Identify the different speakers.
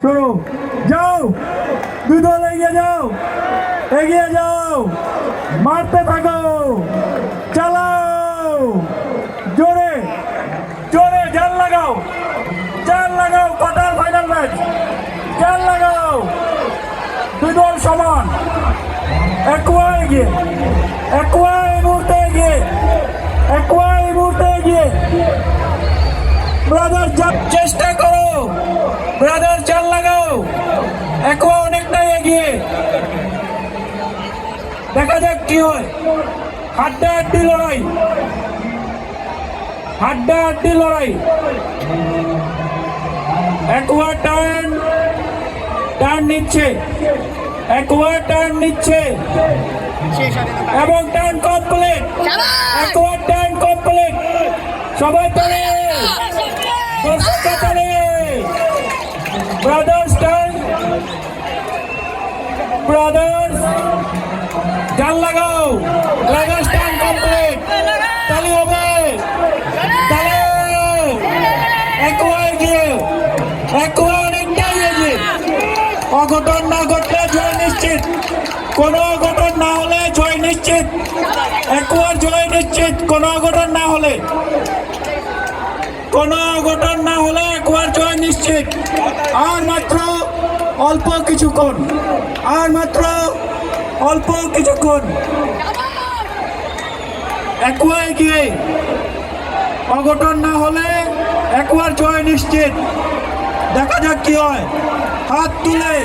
Speaker 1: শুরু, যাও, দুই দল এগিয়ে যাও, মারতে থাকো, চালাও, জোরে জোরে জাল লাগাও, কোয়ার্টার ফাইনাল ম্যাচ, জাল লাগাও, দুই দল সমান, একুয়া এই মুহূর্তে এগিয়ে, ব্রাদার চেষ্টা করো, ব্রাদার জাল লাগাও, একুয়া অনেকটাই এগিয়ে, দেখা যাক কি হয়। হাড্ডাহাড্ডি লড়াই, একুয়া টার্ন নিচ্ছে, এবং turn complete, Aqua turn complete, সবাই তালে, দর্শকরা তালে, ব্রাদার্স জাল লাগাও, ব্রাদার্স টার্ন কমপ্লিট, তালি হবে, তালে, একুয়া এগিয়ে, অনেকটাই এগিয়ে, অঘটন না ঘটলে জয় নিশ্চিত, কোনো অঘটন না হলে জয় নিশ্চিত, একুয়ার জয় নিশ্চিত, কোনো অঘটন না হলে একুয়ার জয় নিশ্চিত। আর মাত্র অল্প কিছুক্ষণ, একুয়া এগিয়ে, অঘটন না হলে একুয়ার জয় নিশ্চিত। দেখা যাক কি হয়, হাত তুলে